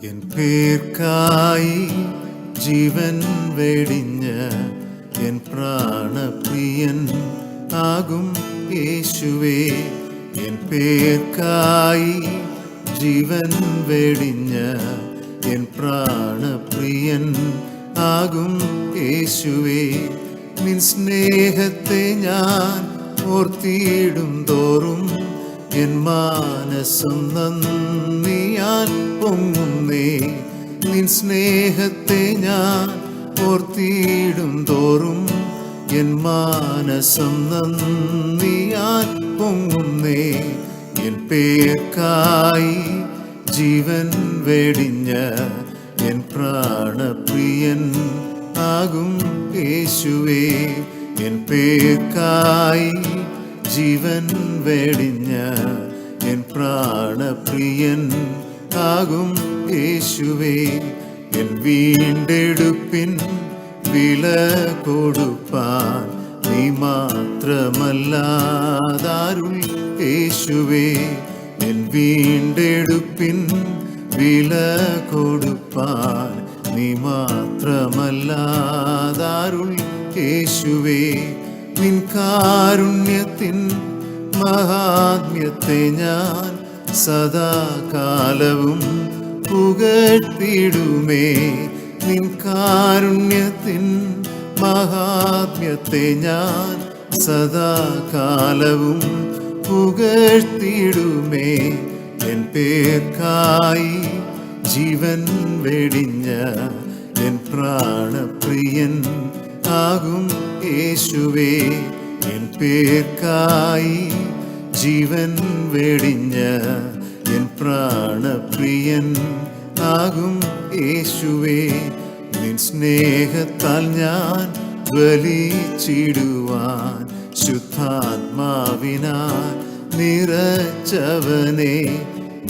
എൻ പേർക്കായി ജീവൻ വെടിഞ്ഞ എൻ പ്രാണപ്രിയൻ ആകും യേശുവേ. എൻ പേർക്കായി ജീവൻ വെടിഞ്ഞ എൻ പ്രാണപ്രിയൻ ആകും യേശുവേ. നിൻ സ്നേഹത്തെ ഞാൻ ഓർത്തിടും തോറും എൻ മാനസം നന്ദിയാൽ പൊങ്ങുന്നേ. നിൻ സ്നേഹത്തെ ഞാൻ ഓർത്തിടും തോറും എൻ മാനസം നന്ദിയാൽ പൊങ്ങുന്നേ. എൻ പേർക്കായി ജീവൻ വെടിഞ്ഞ എൻ പ്രാണപ്രിയൻ ആകും യേശുവേ. എൻ പേർക്കായി ജീവൻ വെടിഞ്ഞ എൻ പ്രാണപ്രിയൻ ആകും യേശുവേ. എൻ വീണ്ടെടുപ്പിൻ വില കൊടുപ്പാൻ നീ മാത്രമല്ലാതാരുൾ യേശുവേ. എൻ വീണ്ടെടുപ്പിൻ വില കൊടുപ്പാൻ നീ മാത്രമല്ലാതാരുൾ യേശുവേ. നിൻ കാരുണ്യത്തിൻ മഹാത്മ്യത്തെ ഞാൻ സദാകാലവും പുകഴ്ത്തിടുമേ. നിൻ കാരുണ്യത്തിൻ മഹാത്മ്യത്തെ ഞാൻ സദാകാലവും പുകഴ്ത്തിടുമേ. എൻ പേർക്കായി ജീവൻ വെടിഞ്ഞ എൻ പ്രാണപ്രിയൻ ആകും യേശുവേ. എൻ പേർക്കായി ജീവൻ വെടിഞ്ഞ എൻ പ്രാണപ്രിയൻ ആകും യേശുവേ. നിൻ സ്നേഹത്താൽ ഞാൻ ജ്വലിച്ചിടുവാൻ ശുദ്ധാത്മാവിനാൽ നിറച്ചവനെ.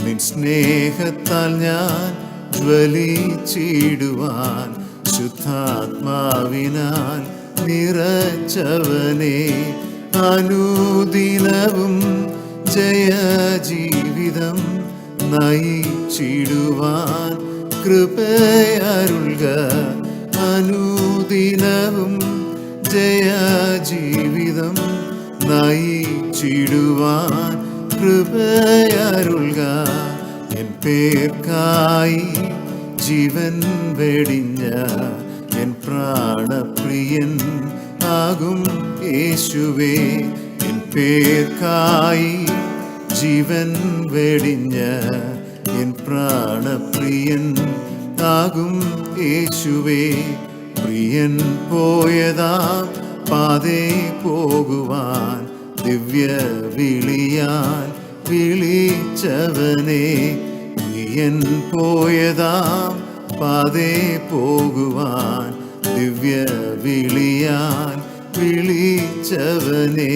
നിൻ സ്നേഹത്താൽ ഞാൻ ജ്വലിച്ചിടുവാൻ ശുദ്ധാത്മാവിനാൽ നിറച്ചവനെ. അനുദിനവും ജയജീവിതം നയിച്ചിടുവാൻ കൃപയരുൾക. അനുദിനവും ജയജീവിതം നയിച്ചിടുവാൻ കൃപയരുൾക. എൻ പേർക്കായി ജീവൻ വെടിഞ്ഞ എൻ പ്രാണപ്രിയൻ ആകും യേശുവേ. എൻ പേർക്കായി ജീവൻ വെടിഞ്ഞ എൻ പ്രാണപ്രിയൻ ആകും യേശുവേ. പ്രിയൻ പോയതാം പാതേ പോകുവാൻ ദിവ്യ വിളിയാൽ വിളിച്ചവനെ. പ്രിയൻ പോയതാം പാതേ പോകുവാൻ ദിവ്യ വിളിയാൽ വിളിച്ചവനെ.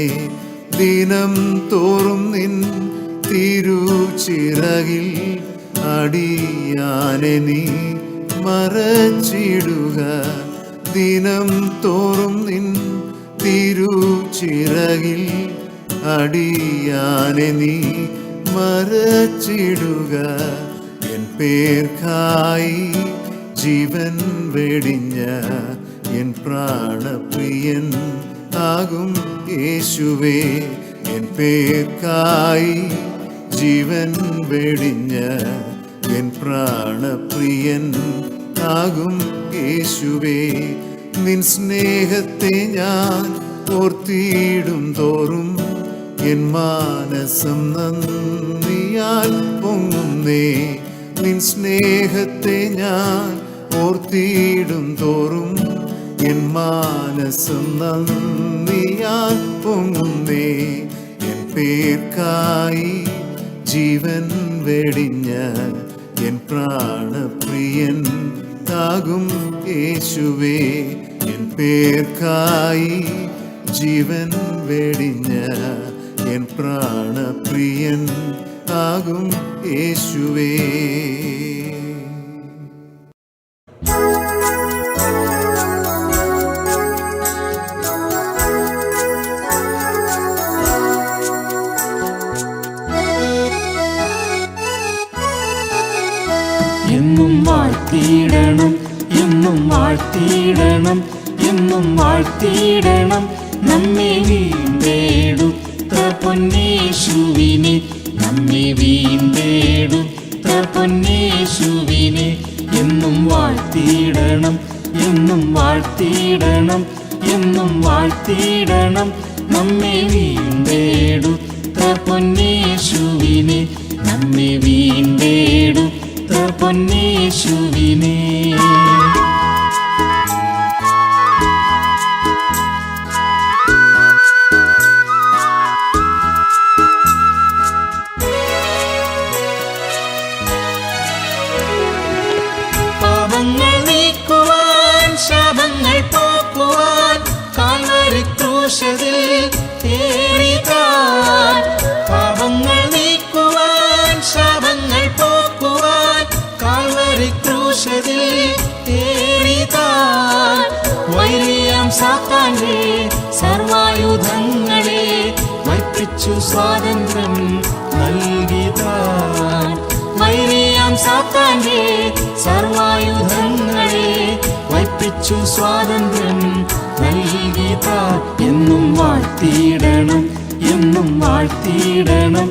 ദിനം തോറും നിൻ തിരുച്ചിറകിൽ അടിയാനെ നീ മറച്ചിടുക. ദിനം തോറും നിൻ തിരുച്ചിറകിൽ അടിയാനെ നീ മറച്ചിടുക. എൻ പേർക്കായി ജീവൻ വെടിഞ്ഞ എൻ പ്രാണപ്രിയൻ ആകും യേശുവേ. എൻ പേർക്കായി ജീവൻ വെടിഞ്ഞ എൻ പ്രാണപ്രിയൻ ആകും യേശുവേ. നിൻ സ്നേഹത്തെ ഞാൻ ഓർത്തിടും തോറും എൻ മാനസം നന്ദിയാൽ പൊങ്ങുന്നേ. നിൻ സ്നേഹത്തെ ഞാൻ ഓർത്തിടും തോറും എൻ മാനസം നന്ദിയാൽ പൊങ്ങുന്നേ. എൻ പേർക്കായി ജീവൻ വെടിഞ്ഞ എൻ പ്രാണപ്രിയൻ ആകും യേശുവേ. എൻ പേർക്കായി ജീവൻ വെടിഞ്ഞ എൻ പ്രാണപ്രിയൻ ആകും യേശുവേ. എന്നും വാഴ്ത്തിയിടണം, എന്നും വാഴ്ത്തിയിടണം, എന്നും വാഴ്ത്തിയിടണം നമ്മെ വീണ്ടെടുത്ത പൊന്നേശുവിനെ, നമ്മെ വീണ്ടെടുത്ത പൊന്നേശുവിനെ. എന്നും വാഴ്ത്തിയിടണം, എന്നും വാഴ്ത്തിയിടണം, എന്നും വാഴ്ത്തിയിടണം നമ്മെ വീണ്ടെടുത്ത പൊന്നേശുവിനെ, നമ്മെ വീണ്ടെടുത്ത പൊന്നേശുവിനെ. പാപങ്ങൾ നീക്കുവാൻ, ശാപങ്ങൾ പോക്കുവാൻ കാൽവരി ക്രൂശിൽ തേറിതാൻ. പാപങ്ങൾ നീക്കുവാൻ, ശാപങ്ങൾ പോക്കുവാൻ കാൽവരി ക്രൂശിൽ തേറിതാൻ. വൈരിയാം സാത്താന്റെ സർവായുധങ്ങളെ വയ്പ്പിച്ചു സ്വാതന്ത്ര്യം നൽകിതാൻ. വൈരിയാം സാത്താന്റെ സർവായുധങ്ങളെ വയ്പ്പിച്ചു സ്വാതന്ത്ര്യം നൽകിതാൻ. എന്നും വാഴ്ത്തിയിടണം, എന്നും വാഴ്ത്തിയിടണം,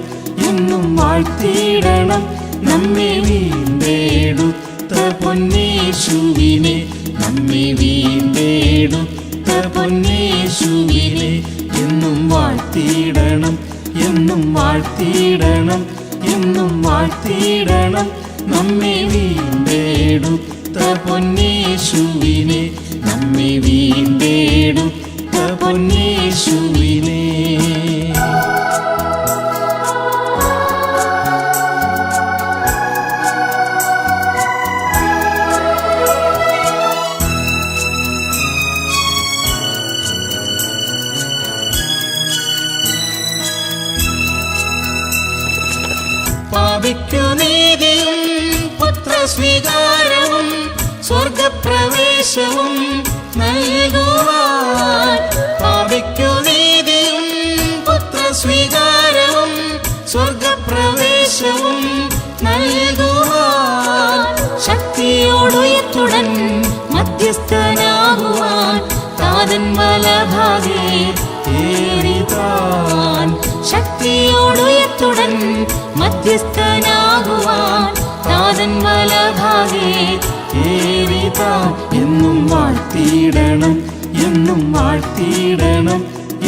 എന്നും വാഴ്ത്തിയിടണം നമ്മെ വീണ്ടെടുത്ത പൊന്നേശുവിനെ, നമ്മെ വീണ്ടെടുത്ത പൊന്നേശുവിനെ. എന്നും വാഴ്ത്തിയിടണം, എന്നും വാഴ്ത്തിയിടണം, എന്നും വാഴ്ത്തിയിടണം നമ്മെ വീണ്ടെടുത്ത പൊന്നേശുവിനെ, നമ്മെ വീണ്ടെടുത്ത പൊന്നേശുവിനെ. പാപിക്കു നീതിയും പുത്രസ്വീകാരവും സ്വർഗപ്രവേശവും നൽകുവാൻ. പാപിക്കു നീതിയും പുത്രസ്വീകാരവും സ്വർഗപ്രവേശവും നൽകുവാൻ. ശക്തിയോടുയർത്തുടൻ മധ്യസ്ഥനാകുവാൻ താതൻ വലഭാഗേ ഏറിതാൻ. ശക്തിയോടുയർത്തുടൻ മധ്യസ്ഥനാകുവാൻ താതൻ വലഭാഗേ ഏറിതാൻ. എന്നും വാഴ്ത്തിയിടണം, എന്നും വാഴ്ത്തിയിടണം,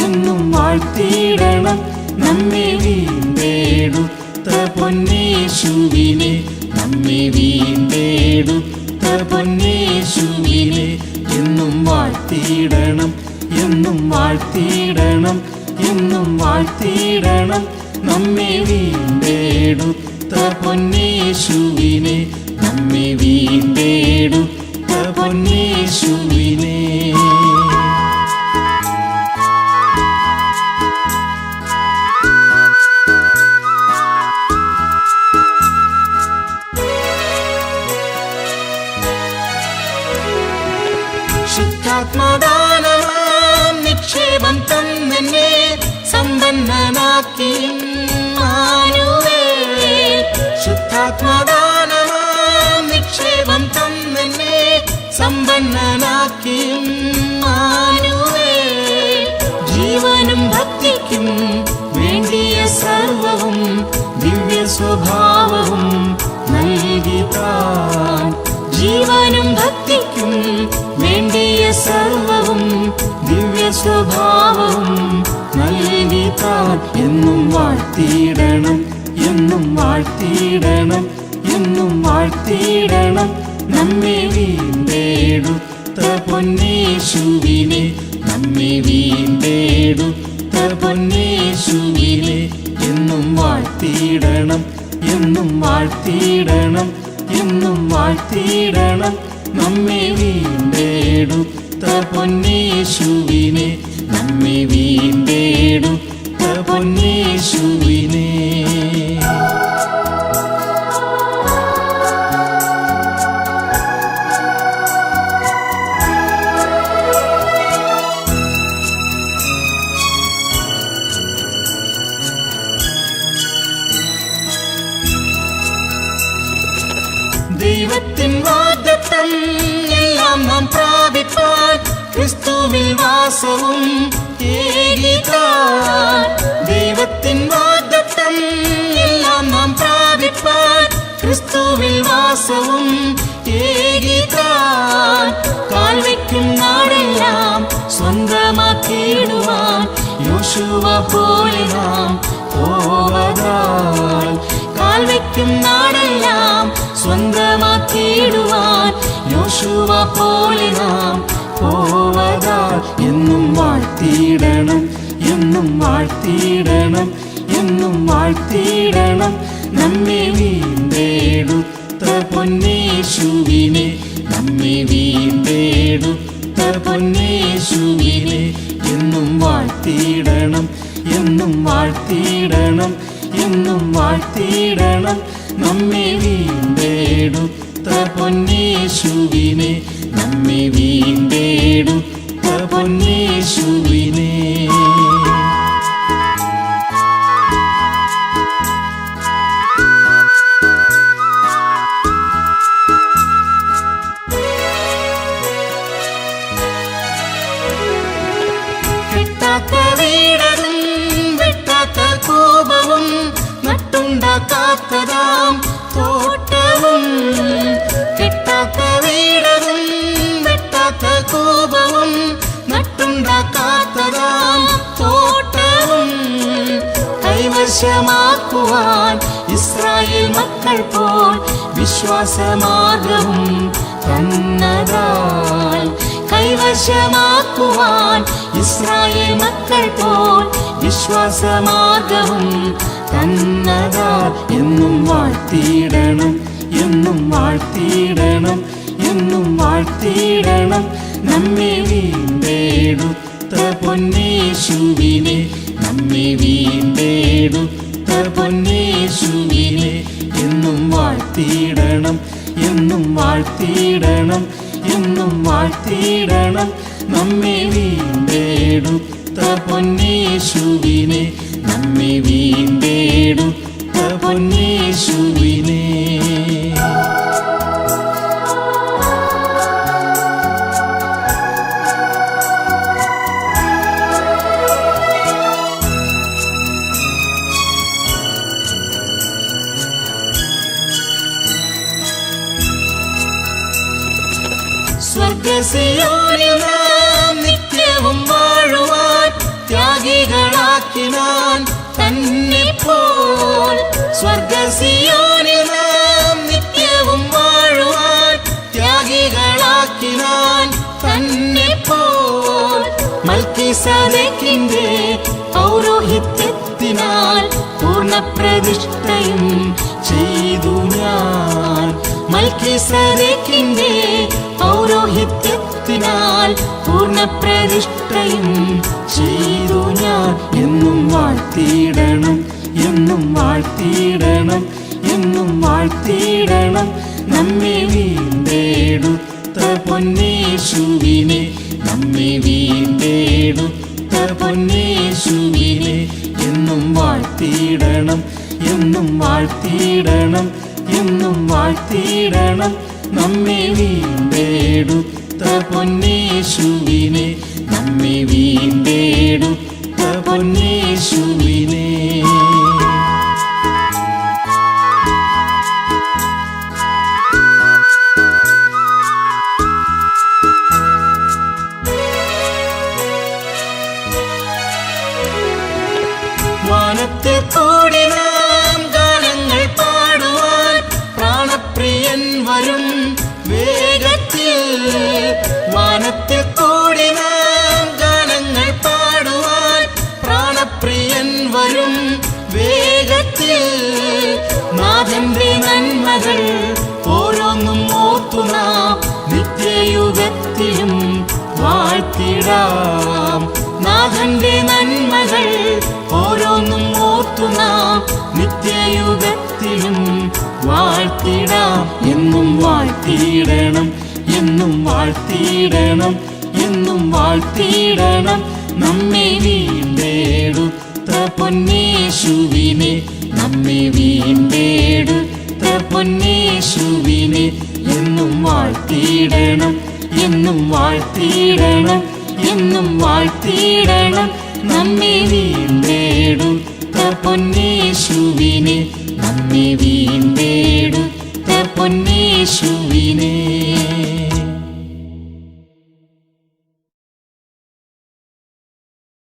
എന്നും വാഴ്ത്തിയിടണം നമ്മെ വീണ്ടെടുത്ത പൊന്നേശുവിനെ, നമ്മെ വീണ്ടെടുത്ത പൊന്നേശുവിനെ. എന്നും വാഴ്ത്തിയിടണം, എന്നും വാഴ്ത്തിയിടണം, എന്നും വാഴ്ത്തിയിടണം നമ്മെ വീണ്ടെടുത്ത പൊന്നേശുവിനെ, നമ്മെ വീണ്ടെടുത്ത പൊന്നേശുവിനെ. ശുദ്ധാത്മദാനമാം നിക്ഷേപം തന്നെന്നെ സമ്പന്നനാക്കി ഇമ്മാനുവേൽ. ശുദ്ധാത്മദാനമാം നിക്ഷേപം തന്നെന്നെ സമ്പന്നനാക്കി ഇമ്മാനുവേൽ. ജീവനും ഭക്തിക്കും വേണ്ടിയ സർവവും ദിവ്യ സ്വഭാവവും നൽകിതാൻ. ജീവനും ഭക്തിക്കും വേണ്ടിയ സർവവും ദിവ്യ സ്വഭാവവും നൽകിതാൻ. എന്നും വാഴ്ത്തിയിടണം, എന്നും വാഴ്ത്തിയിടണം, എന്നും വാഴ്ത്തിയിടണം നമ്മെ വീണ്ടെടുത്ത പൊന്നേശുവിനെ, നമ്മെ വീണ്ടെടുത്ത പൊന്നേശുവിനെ എന്നും വാഴ്ത്തിയിടണം, എന്നും വാഴ്ത്തിയിടണം, എന്നും വാഴ്ത്തിയിടണം. നമ്മെ വീണ്ടെടുത്ത പൊന്നേശുവിനെ, നമ്മെ വീണ്ടെടുത്ത പൊന്നേശുവിനെ. ദൈവത്തിൻ വാഗ്ദത്തം എല്ലാം നാം പ്രാപിപ്പാൻ ക്രിസ്തുവിൽ വാസവും ഏകിതാൻ. ദൈവത്തിൻ വാഗ്ദത്തം എല്ലാം നാം പ്രാപിപ്പാൻ ക്രിസ്തുവിൽ വാസവും ഏകിതാൻ. കാൽവയ്ക്കും നാടെല്ലാം സ്വന്തമാക്കിയിടുവാൻ യോശുവ പോലെ നാം പോവതാൽ. കാൽവയ്ക്കും നാടെല്ലാം സ്വന്തമാക്കിയിടുവാൻ യോശുവ പോലെ നാം പോവതാൽ. എന്നും വാഴ്ത്തിയിടണം, എന്നും വാഴ്ത്തിയിടണം, എന്നും വാഴ്ത്തിയിടണം. നമ്മെ വീണ്ടെടുത്ത പൊന്നേശുവിനെ, നമ്മെ വീണ്ടെടുത്ത പൊന്നേശുവിനെ. എന്നും വാഴ്ത്തിയിടണം, എന്നും വാഴ്ത്തിയിടണം, എന്നും വാഴ്ത്തിയിടണം. നമ്മെ വീണ്ടെടുത്ത പൊന്നേശുവിനെ, നമ്മെ വീണ്ടെടുത്ത പൊന്നേശുവിനെ. കെട്ടാത്ത വീടതും വെട്ടാത്ത കോപവും നട്ടുണ്ടാക്കാത്തതാം തോട്ടവും. കെട്ടാത്ത വീടതും വെട്ടാത്ത കോപവും നട്ടുണ്ടാക്കാത്തതാം തോട്ടവും. കൈവശമാക്കുവാൻ ഇസ്രായേൽ മക്കൾ പോൽ വിശ്വാസമാർഗവും തന്നതാൽ. കൈവശമാക്കുവാൻ ഇസ്രായേൽ മക്കൾ പോൽ വിശ്വാസമാർഗവും തന്നതാൽ. എന്നും വാഴ്ത്തിയിടണം, എന്നും വാഴ്ത്തിയിടണം, എന്നും വാഴ്ത്തിയിടണം. നമ്മെ വീണ്ടെടുത്ത പൊന്നേശുവിനെ, നമ്മെ വീണ്ടെടുത്ത പൊന്നേശുവിനെ. എന്നും വാഴ്ത്തിയിടണം, എന്നും വാഴ്ത്തിയിടണം, എന്നും വാഴ്ത്തിയിടണം. നമ്മെ വീണ്ടെടുത്ത പൊന്നേശുവിനെ, നമ്മെ വീണ്ടെടുത്ത പൊന്നേശുവിനെ. സ്വർഗ്ഗസിയോനിൽ നാം നിത്യവും വാഴുവാൻ ത്യാഗികളാക്കിനാൻ തന്നെ പോൽ. സ്വർഗ്ഗസിയോനിൽ നാം നിത്യവും വാഴുവാൻ ത്യാഗികളാക്കിനാൻ തന്നെ പോൽ. മൽക്കീസേദെക്കിന്റെ പൗരോഹിത്യത്തിനാൽ പൂർണ്ണപ്രതിഷ്ഠയും ചെയ്തു ഞാൻ. മൽക്കീസേദെക്കിന്റെ പൗരോഹിത്യത്തിനാൽ പൂർണ്ണപ്രതിഷ്ഠയും ചെയ്തു ഞാൻ. എന്നും വാഴ്ത്തിയിടണം, എന്നും വാഴ്ത്തിയിടണം, എന്നും വാഴ്ത്തിയിടണം. നമ്മെ വീണ്ടെടുത്ത പൊന്നേശുവിനെ, നമ്മെ വീണ്ടെടുത്ത പൊന്നേശുവിനെ. എന്നും വാഴ്ത്തിയിടണം, എന്നും വാഴ്ത്തിയിടണം, എന്നും വാഴ്ത്തിയിടണം. നമ്മെ വീണ്ടെടുത്ത പൊന്നേശുവിനെ, നമ്മെ വീണ്ടെടുത്ത പൊന്നേശുവിനെ. വാനത്തിൽ കൂടി നാം ഗാനങ്ങൾ പാടുവാൻ പ്രാണപ്രിയൻ വരും വേഗത്തിൽ. വാനത്തിൽ കൂടി നാം ഗാനങ്ങൾ പാടുവാൻ പ്രാണ നന്മകൾ ഓരോന്നും ഓർത്തു നാം നിത്യയുഗത്തിലും വാഴ്ത്തിടാം. നാഥന്റെ നന്മകൾ ഓരോന്നും ഓർത്തു നാം നിത്യയുഗത്തിലും വാഴ്ത്തിടാം. എന്നും വാഴ്ത്തിയിടണം, എന്നും വാഴ്ത്തിയിടണം, എന്നും വാഴ്ത്തിയിടണം നമ്മെ വീണ്ടെടുത്ത പൊന്നേശുവിനെ, നമ്മെ വീണ്ടെടുത്ത പൊന്നേശുവിനെ. എന്നും വാഴ്ത്തിയിടണം, എന്നും വാഴ്ത്തിയിടണം, എന്നും വാഴ്ത്തിയിടണം നമ്മെ വീണ്ടെടുത്ത പൊന്നേശുവിനെ, നമ്മെ വീണ്ടെടുത്ത പൊന്നേശുവിനെ.